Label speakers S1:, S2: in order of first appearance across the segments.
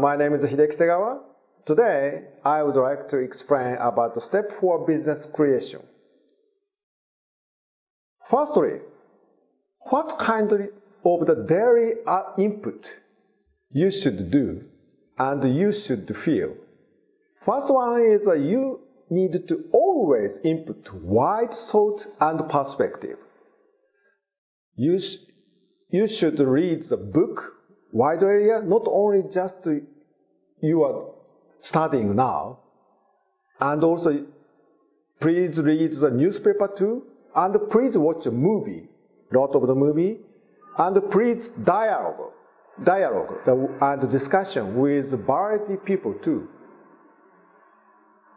S1: My name is Hideki Segawa. Today, I would like to explain about the step 4 business creation. Firstly, what kind of the daily input you should do and you should feel. First one is you need to always input wide thought and perspective. You should read the book wide area, not only just you are studying now, and also please read the newspaper too, and please watch a movie, lot of the movie, and please dialogue and discussion with variety people too.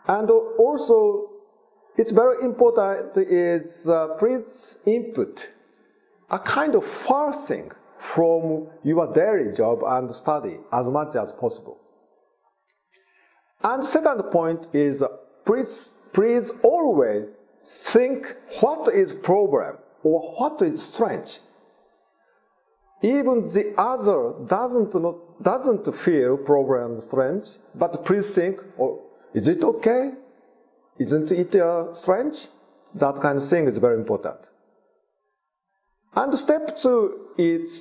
S1: And also, it's very important is please input a kind of first thing from your daily job and study as much as possible. And second point is please always think what is problem or what is strength. Even the other doesn't feel problem and strength, but please think, oh, is it okay? Isn't it strange? That kind of thing is very important. And step 2 is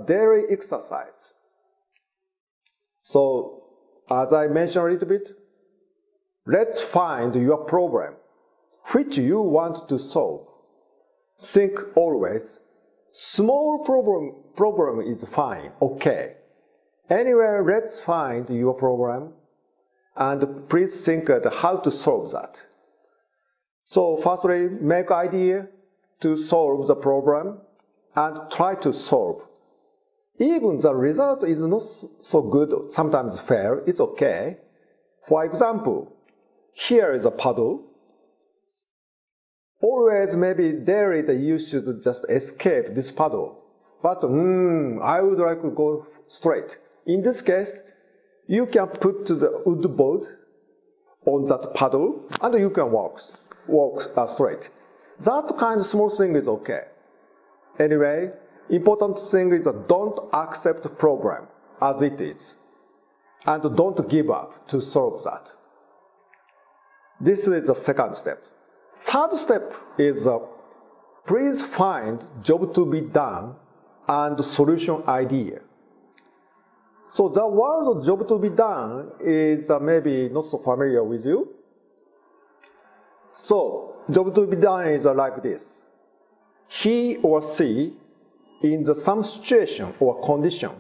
S1: daily exercise. So, as I mentioned a little bit, let's find your problem, which you want to solve. Think always, small problem is fine, okay. Anyway, let's find your problem, and please think how to solve that. So, firstly, make idea to solve the problem and try to solve. Even the result is not so good, sometimes fair, it's okay. For example, here is a puddle. Always maybe daily you should just escape this puddle. But I would like to go straight. In this case, you can put the wood board on that puddle and you can walk straight. That kind of small thing is okay. Anyway, important thing is don't accept problem as it is. And don't give up to solve that. This is the second step. Third step is please find job to be done and solution idea. So the word job to be done is maybe not so familiar with you. So job to be done is like this. He or she in some situation or condition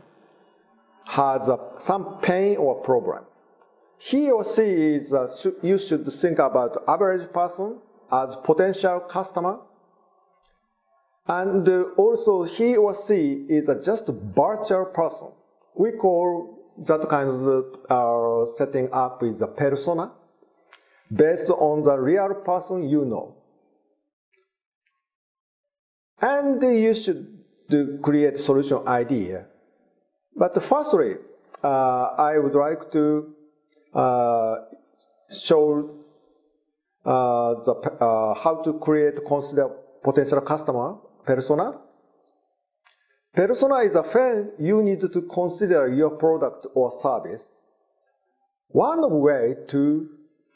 S1: has some pain or problem. He or she is, you should think about average person as potential customer. And also he or she is just a virtual person. We call that kind of setting up is a persona based on the real person you know. And you should create solution idea. But firstly, I would like to show how to consider potential customer persona. Persona is a when you need to consider your product or service. One way to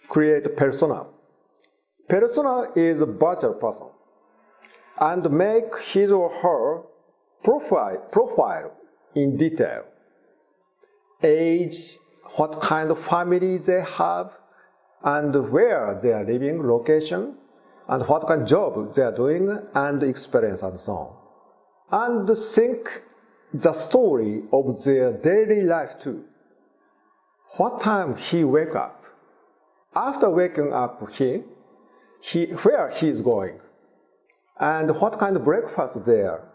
S1: create a persona. Persona is a virtual person and make his or her profile in detail. Age, what kind of family they have, and where they are living, location, and what kind of job they are doing, and experience and so on. And think the story of their daily life too. What time he wake up? After waking up, where he is going? And what kind of breakfast there?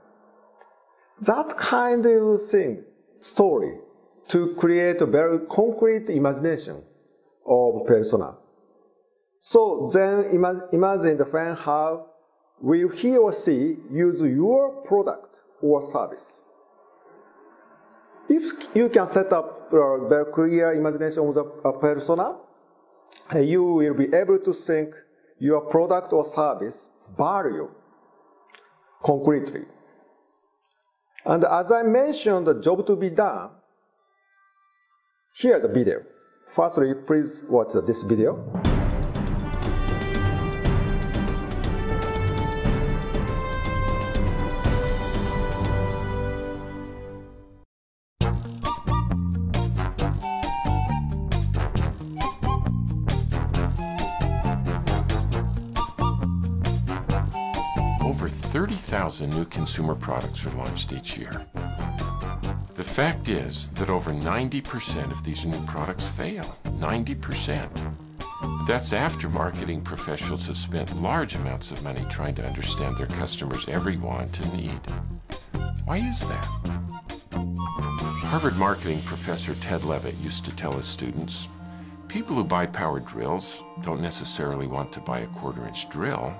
S1: That kind of thing, story, to create a very concrete imagination of persona. So then imagine how will he or she use your product or service. If you can set up a very clear imagination of a persona, you will be able to think your product or service value concretely. And as I mentioned, the job to be done, Here's a video. Firstly, please watch this video.
S2: Over 30,000 new consumer products are launched each year. The fact is that over 90% of these new products fail. 90%. That's after marketing professionals have spent large amounts of money trying to understand their customers' every want and need. Why is that? Harvard marketing professor Ted Levitt used to tell his students, people who buy power drills don't necessarily want to buy a quarter-inch drill.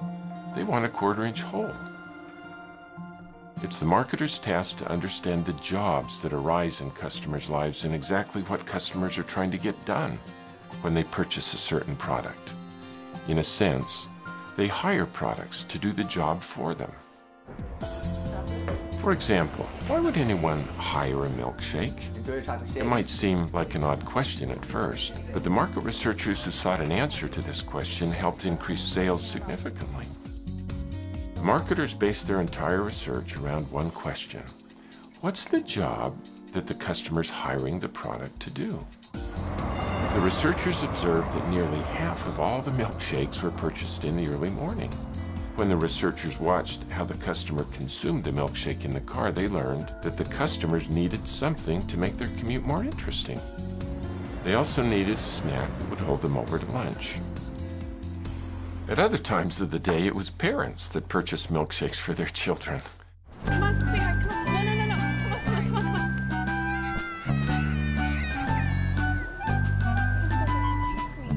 S2: They want a quarter-inch hole. It's the marketer's task to understand the jobs that arise in customers' lives and exactly what customers are trying to get done when they purchase a certain product. In a sense, they hire products to do the job for them. For example, why would anyone hire a milkshake? It might seem like an odd question at first, but the market researchers who sought an answer to this question helped increase sales significantly. Marketers base their entire research around one question. What's the job that the customer's hiring the product to do? The researchers observed that nearly half of all the milkshakes were purchased in the early morning. When the researchers watched how the customer consumed the milkshake in the car, they learned that the customers needed something to make their commute more interesting. They also needed a snack that would hold them over to lunch. At other times of the day, it was parents that purchased milkshakes for their children.
S3: Come on, sweetheart, come on. No.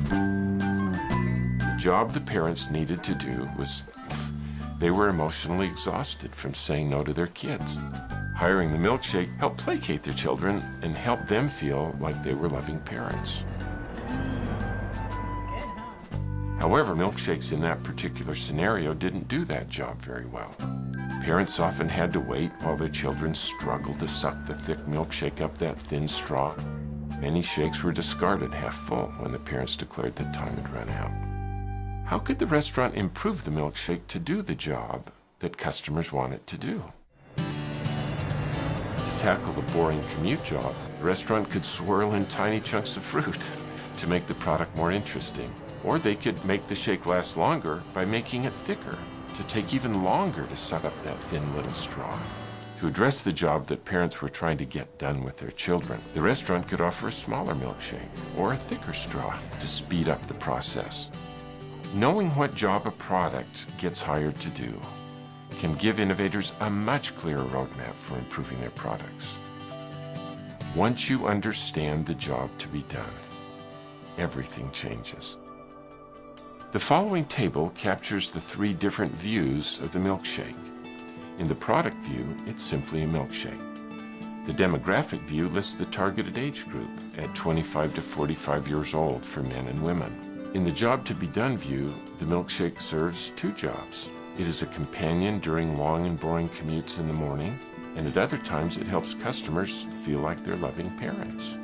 S3: Come on.
S2: The job the parents needed to do was, they were emotionally exhausted from saying no to their kids. Hiring the milkshake helped placate their children and help them feel like they were loving parents. However, milkshakes in that particular scenario didn't do that job very well. Parents often had to wait while their children struggled to suck the thick milkshake up that thin straw. Many shakes were discarded half full when the parents declared that time had run out. How could the restaurant improve the milkshake to do the job that customers want it to do? To tackle the boring commute job, the restaurant could swirl in tiny chunks of fruit to make the product more interesting. Or they could make the shake last longer by making it thicker, to take even longer to suck up that thin little straw. To address the job that parents were trying to get done with their children, the restaurant could offer a smaller milkshake or a thicker straw to speed up the process. Knowing what job a product gets hired to do can give innovators a much clearer roadmap for improving their products. Once you understand the job to be done, everything changes. The following table captures the three different views of the milkshake. In the product view, it's simply a milkshake. The demographic view lists the targeted age group at 25 to 45 years old for men and women. In the job to be done view, the milkshake serves two jobs. It is a companion during long and boring commutes in the morning, and at other times it helps customers feel like they're loving parents.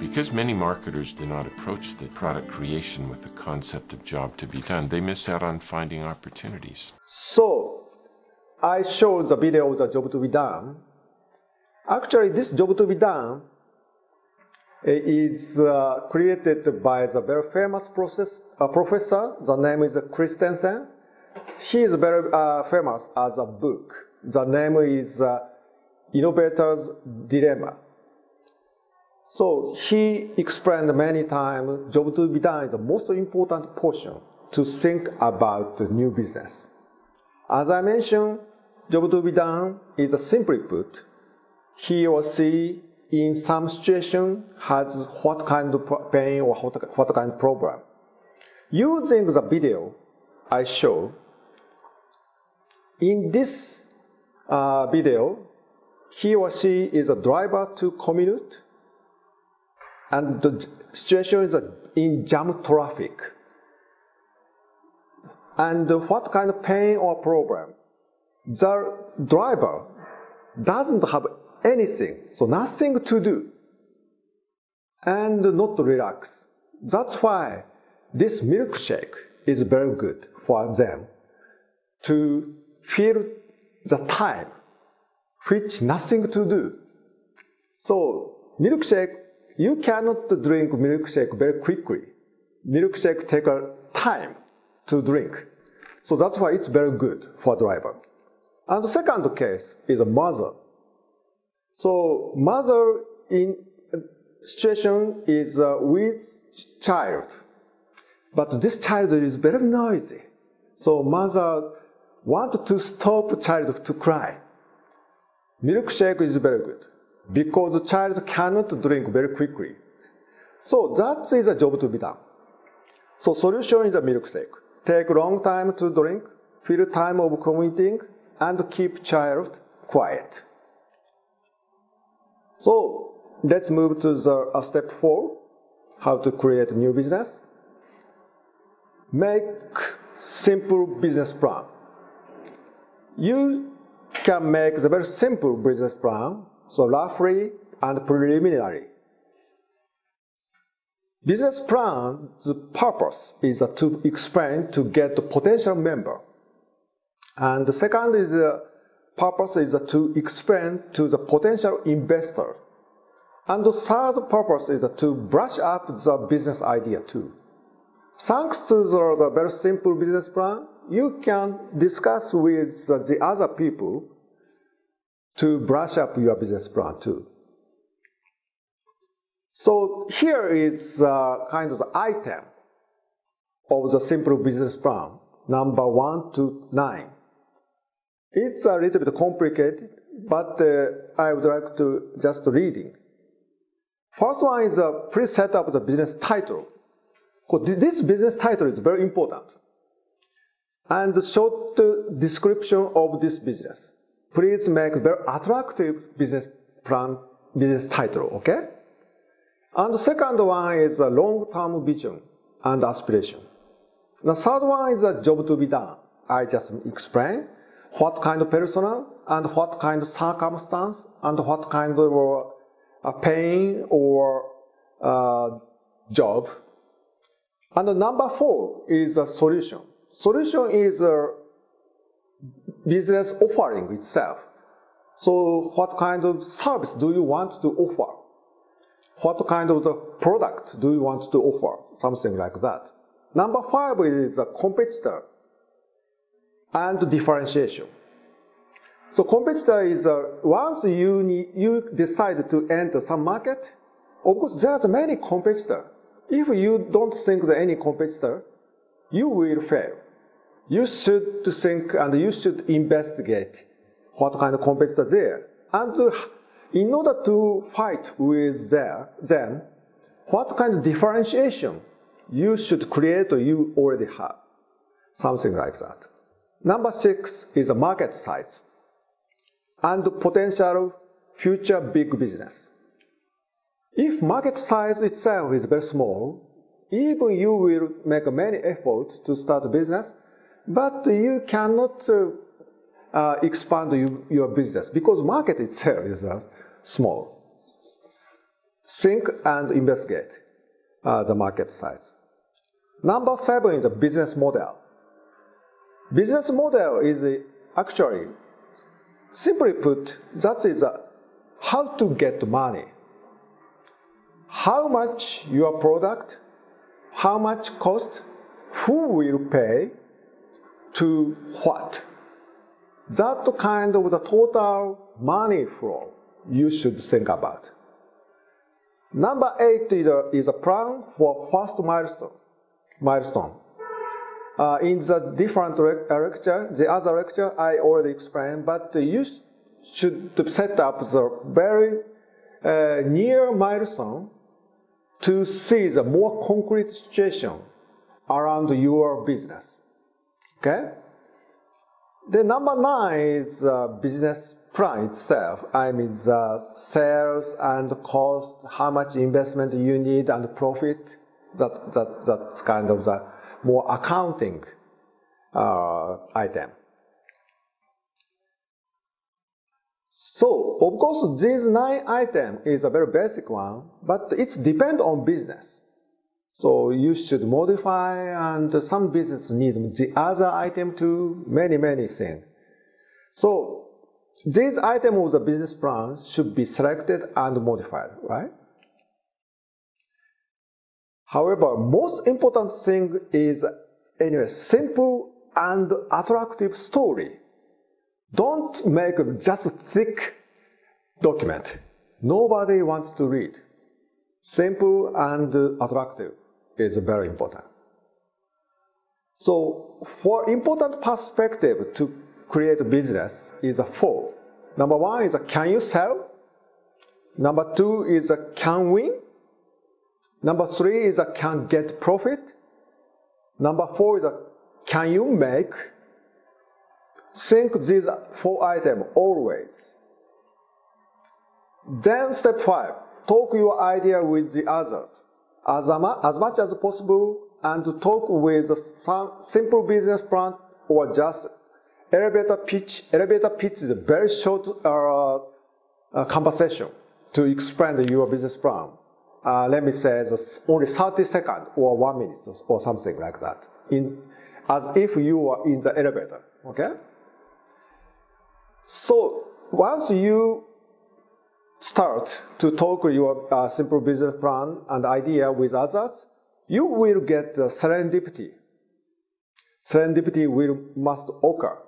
S2: Because many marketers do not approach the product creation with the concept of job to be done, they miss out on finding opportunities.
S1: So, I showed the video of the job to be done. Actually, this job to be done is created by the very famous professor. The name is Christensen. He is very famous as a book. The name is Innovator's Dilemma. So he explained many times, job to be done is the most important portion to think about the new business. As I mentioned, job to be done is simply put, he or she in some situation has what kind of pain or what kind of problem. Using the video I show, in this video, he or she is a driver to commute, and the situation is in jam traffic. And what kind of pain or problem? The driver doesn't have anything, so nothing to do. and not relax. That's why this milkshake is very good for them to fill the time which nothing to do. So milkshake, you cannot drink milkshake very quickly. Milkshake take a time to drink. So that's why it's very good for driver. And the second case is a mother. So mother in situation is with child. But this child is very noisy. So mother want to stop child to cry. Milkshake is very good because the child cannot drink very quickly. So that is a job to be done. So solution is a milkshake. Take long time to drink, fill time of commuting, and keep child quiet. So let's move to the step 4, how to create a new business. Make simple business plan. You can make the very simple business plan, so roughly and preliminary. Business plan's purpose is to explain to get the potential member. And the second is purpose is to explain to the potential investor. And the third purpose is to brush up the business idea too. Thanks to the very simple business plan, you can discuss with the other people to brush up your business plan too. So here is kind of the item of the simple business plan, number 1 to 9. It's a little bit complicated, but I would like to just reading. First one is please set up the business title. This business title is very important. And the short description of this business. Please make very attractive business plan, business title, okay? And the second one is a long-term vision and aspiration. The third one is a job to be done. I just explained what kind of persona and what kind of circumstance and what kind of pain or job. And the number 4 is a solution. Solution is a business offering itself. So what kind of service do you want to offer? What kind of the product do you want to offer? Something like that. Number 5 is a competitor and differentiation. So competitor is once you decide to enter some market, of course there are many competitors. If you don't think that any competitor, you will fail. You should think and you should investigate what kind of competitor there. And in order to fight with them, what kind of differentiation you should create or you already have. Something like that. Number 6 is a market size and potential future big business. If market size itself is very small, even you will make many efforts to start a business, but you cannot expand your business because market itself is small. Think and investigate the market size. Number 7 is a business model. Business model is actually, simply put, that is how to get money. How much your product, how much cost, who will pay, to what. That kind of the total money flow you should think about. Number 8 is a plan for first milestone. In the different lecture, the other lecture I already explained, but you should set up the very near milestone to see the more concrete situation around your business. Okay? The number 9 is the business plan itself. I mean the sales and cost, how much investment you need and profit. That's kind of the more accounting item. So, of course, these 9 items is a very basic one, but it depends on business. So you should modify, and some business need the other item too, many things. So these items of the business plan should be selected and modified, right? However, most important thing is anyway, simple and attractive story. Don't make just a thick document. Nobody wants to read. Simple and attractive is very important. So, for important perspective to create a business is a 4. Number 1 is a can you sell? Number 2 is a can win? Number 3 is a can get profit? Number 4 is a can you make? Think these 4 items always. Then step 5, talk your idea with the others as much as possible, and talk with some simple business plan or just elevator pitch. Elevator pitch is a very short conversation to explain your business plan. Let me say only 30 seconds or 1 minute or something like that, as if you are in the elevator, okay? So once you start to talk your simple business plan and idea with others, you will get the serendipity. Serendipity must occur.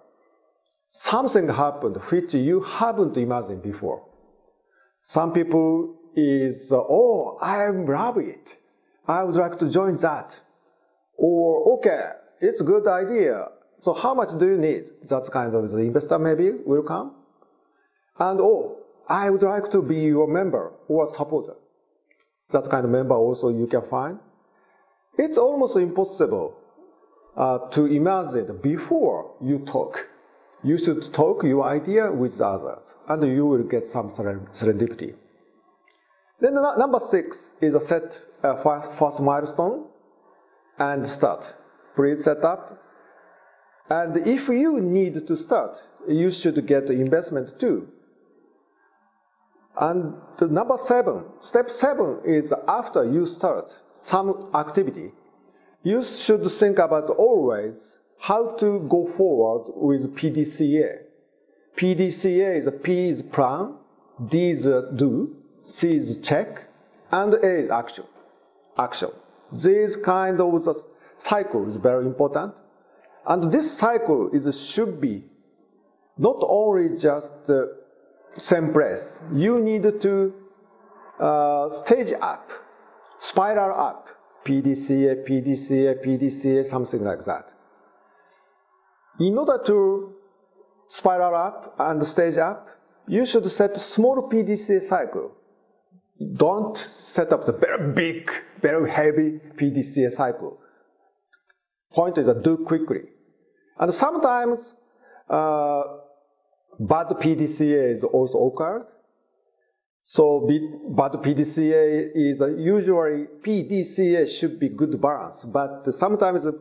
S1: Something happened which you haven't imagined before. Some people is, oh, I love it. I would like to join that. Or, okay, it's a good idea. So how much do you need? That kind of the investor maybe will come. And, oh, I would like to be your member or supporter. That kind of member also you can find. It's almost impossible to imagine before you talk. You should talk your idea with others, and you will get some serendipity. Then number 6 is a set first milestone and start. Please set up. And if you need to start, you should get investment too. And the number 7, step 7 is after you start some activity, you should think about always how to go forward with PDCA. PDCA is P is plan, D is do, C is check, and A is action. Action. This kind of cycle is very important. And this cycle should be not only just same place. You need to stage up, spiral up, PDCA, PDCA, PDCA, something like that. In order to spiral up and stage up, you should set a small PDCA cycle. Don't set up the very big, very heavy PDCA cycle. Point is do quickly. And sometimes bad PDCA is also occurred. So bad PDCA is usually PDCA should be good balance, but sometimes the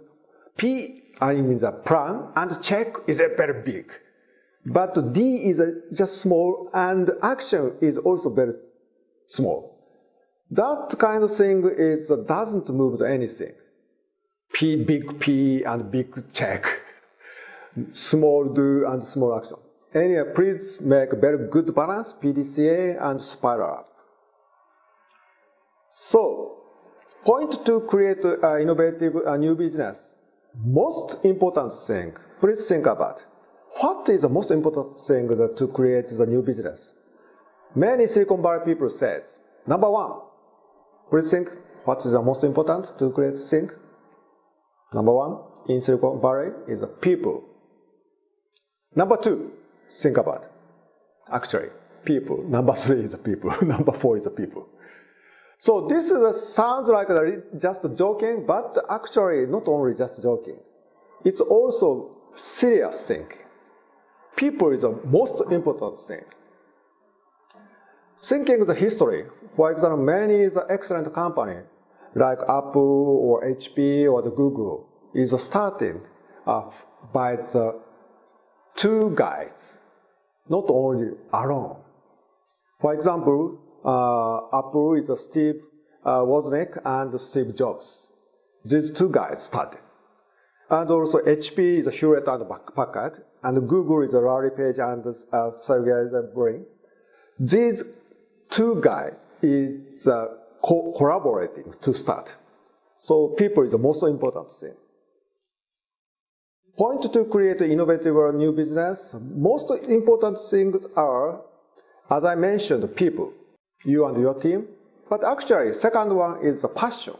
S1: plan and check is very big. But D is just small and action is also very small. That kind of thing doesn't move anything. Big P and big check. Small do and small action. Anyway, please make very good balance, PDCA and spiral up. So, point to create an innovative new business. Most important thing, please think about. What is the most important thing to create the new business? Many Silicon Valley people say, number 1, please think what is the most important to create thing? Number 1 in Silicon Valley is people. Number 2, think about. Actually, people. Number 3 is people. Number 4 is people. So this sounds like just joking, but actually not only just joking. It's also serious thing. People is the most important thing. Thinking the history, for example, many excellent company like Apple or HP or the Google is starting by the 2 guys. not only alone. For example, Apple is Steve Wozniak and Steve Jobs. These two guys started. And also HP is Hewlett and Packard, and Google is Larry Page and Sergey Brin. These two guys is collaborating to start. So people is the most important thing. Point to create an innovative or new business. Most important things are, as I mentioned, people, you and your team. But actually, second one is the passion.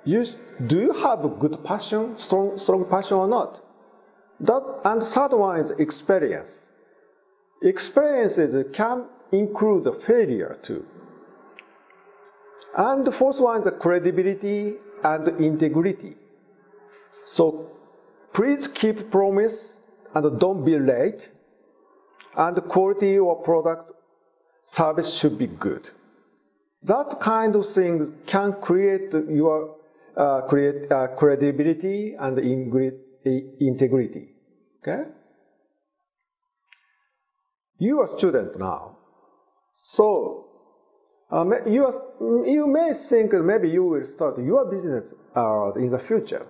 S1: Do you have a good passion, strong passion or not? And third one is experience. Experiences can include failure too. And the fourth one is the credibility and integrity. So please keep promise and don't be late. And the quality of product service should be good. That kind of thing can create your credibility and integrity. Okay? You are a student now. So you may think maybe you will start your business in the future.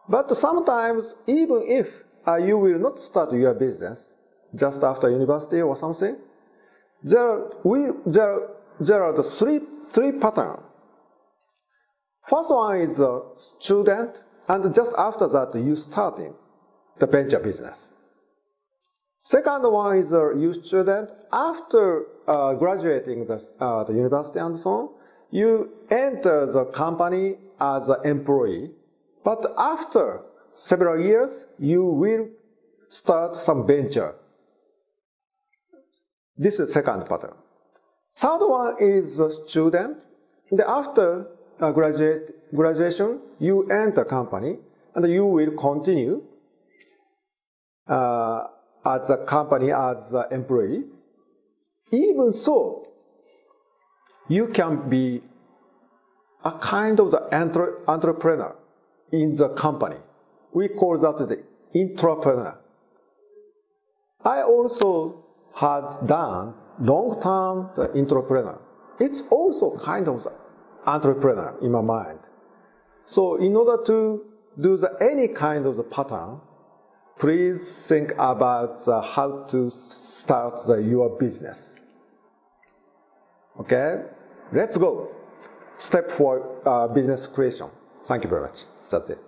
S1: But sometimes, even if you will not start your business just after university or something, there are the three patterns. First one is a student, and just after that, you starting the venture business. Second one is a youth student. After graduating the university and so on, you enter the company as an employee. But after several years, you will start some venture. This is the second pattern. Third one is a student. And after graduation, you enter company, and you will continue as a company, as an employee. Even so, you can be a kind of the entrepreneur in the company. We call that the intrapreneur. I also had done long-term the entrepreneur. It's also kind of the entrepreneur in my mind. So in order to do any kind of the pattern, please think about how to start your business. Okay? Let's go. Step 4, business creation. Thank you very much. That's it.